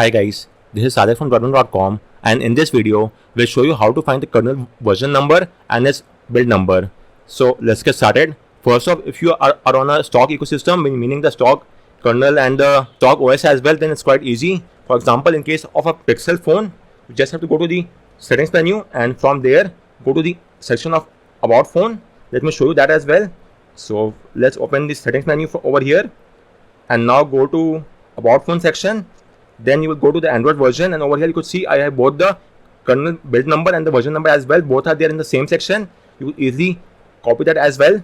Hi guys, this is Sadek from kernel.com, and in this video we'll show you how to find the kernel version number and its build number. So let's get started. First off, if you are on a stock ecosystem, meaning the stock kernel and the stock OS as well, then it's quite easy. For example, in case of a Pixel phone, you just have to go to the settings menu and from there go to the section of about phone. Let me show you that as well. So let's open the settings menu over here and now go to about phone section. Then you will go to the Android version, and over here you could see I have both the kernel build number and the version number as well. Both are there in the same section. You will easily copy that as well.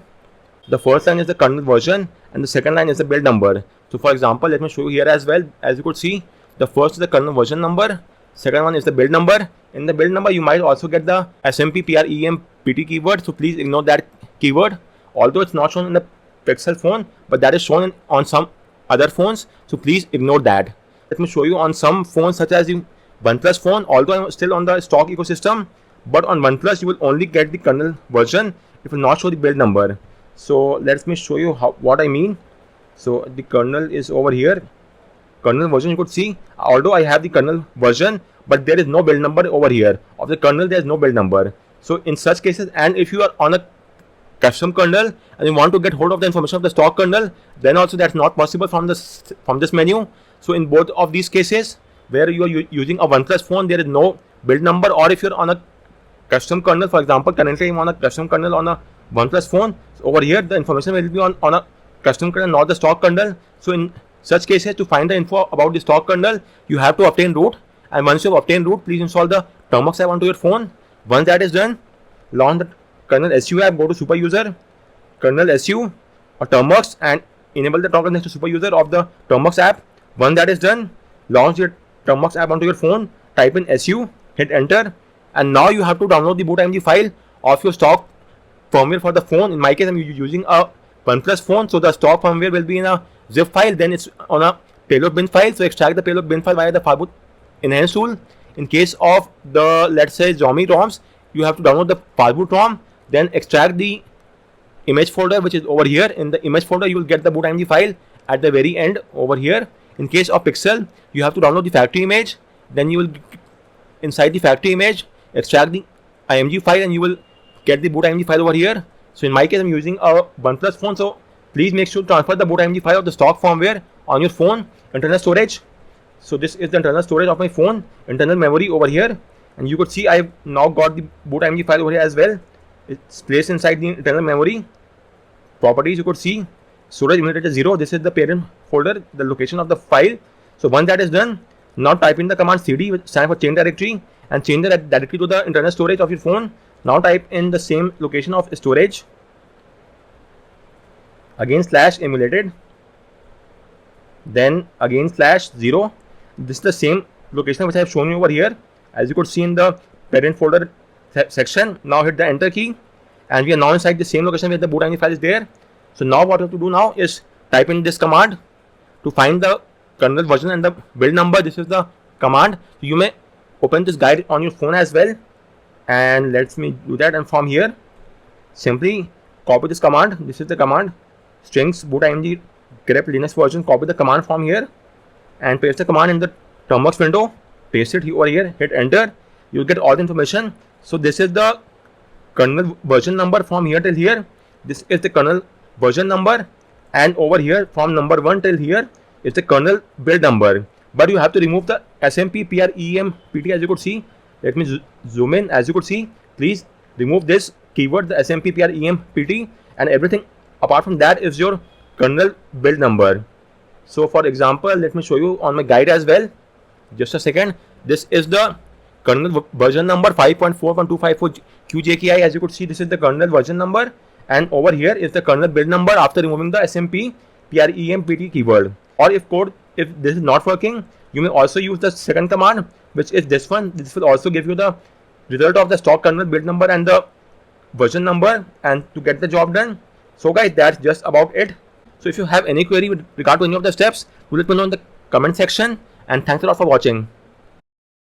The first line is the kernel version and the second line is the build number. So for example, let me show you here as well. As you could see, the first is the kernel version number, second one is the build number. In the build number you might also get the SMP PREM PT keyword, so please ignore that keyword. Although it's not shown in the Pixel phone, but that is shown on some other phones, so please ignore that. Let me show you on some phones such as the OnePlus phone. Although I'm still on the stock ecosystem, but on OnePlus you will only get the kernel version. It will not show the build number. So let me show you what I mean. So the kernel is over here. Kernel version you could see. Although I have the kernel version, but there is no build number over here. Of the kernel there is no build number. So in such cases, and if you are on a custom kernel and you want to get hold of the information of the stock kernel, then also that's not possible from this menu. So in both of these cases where you are using a OnePlus phone, there is no build number, or if you're on a custom kernel, for example currently I'm on a custom kernel on a OnePlus phone, so over here the information will be on a custom kernel, not the stock kernel. So in such cases, to find the info about the stock kernel, you have to obtain root, and once you have obtained root, please install the Termux app onto your phone. Once that is done, launch the kernel SU app, go to super user, kernel SU or Termux, and enable the toggle next to super user of the Termux app. Once that is done, launch your Termux app onto your phone, type in SU, hit enter, and now you have to download the boot.img file of your stock firmware for the phone. In my case, I'm using a OnePlus phone, so the stock firmware will be in a zip file, then it's on a payload bin file. So extract the payload bin file via the Fireboot enhance tool. In case of the, let's say, Xiaomi ROMs, you have to download the Fireboot ROM, then extract the image folder which is over here. In the image folder you will get the boot.img file at the very end over here. In case of Pixel, you have to download the factory image, then you will inside the factory image extract the img file and you will get the boot.img file over here. So in my case, I'm using a OnePlus phone, so please make sure to transfer the boot.img file of the stock firmware on your phone. Internal storage. So this is the internal storage of my phone, internal memory over here, and you could see I've now got the boot.img file over here as well. It's placed inside the internal memory. Properties, you could see storage emulator 0. This is the parent folder, the location of the file. So once that is done, now type in the command cd, which stands for change directory, and change the directory to the internal storage of your phone. Now type in the same location of storage, again slash emulated, then again slash 0. This is the same location which I have shown you over here, as you could see in the parent folder section. Now hit the enter key, and we are now inside the same location where the boot.img file is there. So now what you have to do now is type in this command to find the kernel version and the build number. This is the command. You may open this guide on your phone as well, and let me do that. And from here simply copy this command. This is the command, strings boot.img grep Linux version. Copy the command from here and paste the command in the Termux window. Paste it over here, hit enter. You'll get all the information. So this is the kernel version number from here till here. This is the kernel version number, and over here from number 1 till here is the kernel build number. But you have to remove the SMP PREM PT, as you could see. Let me zoom in. As you could see, please remove this keyword, the SMP PREM PT, and everything apart from that is your kernel build number. So for example, let me show you on my guide as well. Just a second. This is the kernel version number 5.41254 QJKI. As you could see, this is the kernel version number, and over here is the kernel build number after removing the SMP PREM PT keyword. Or if this is not working, you may also use the second command, which is this one. This will also give you the result of the stock kernel build number and the version number, and to get the job done. So guys, that's just about it. So if you have any query with regard to any of the steps, do let me know in the comment section, and thanks a lot for watching.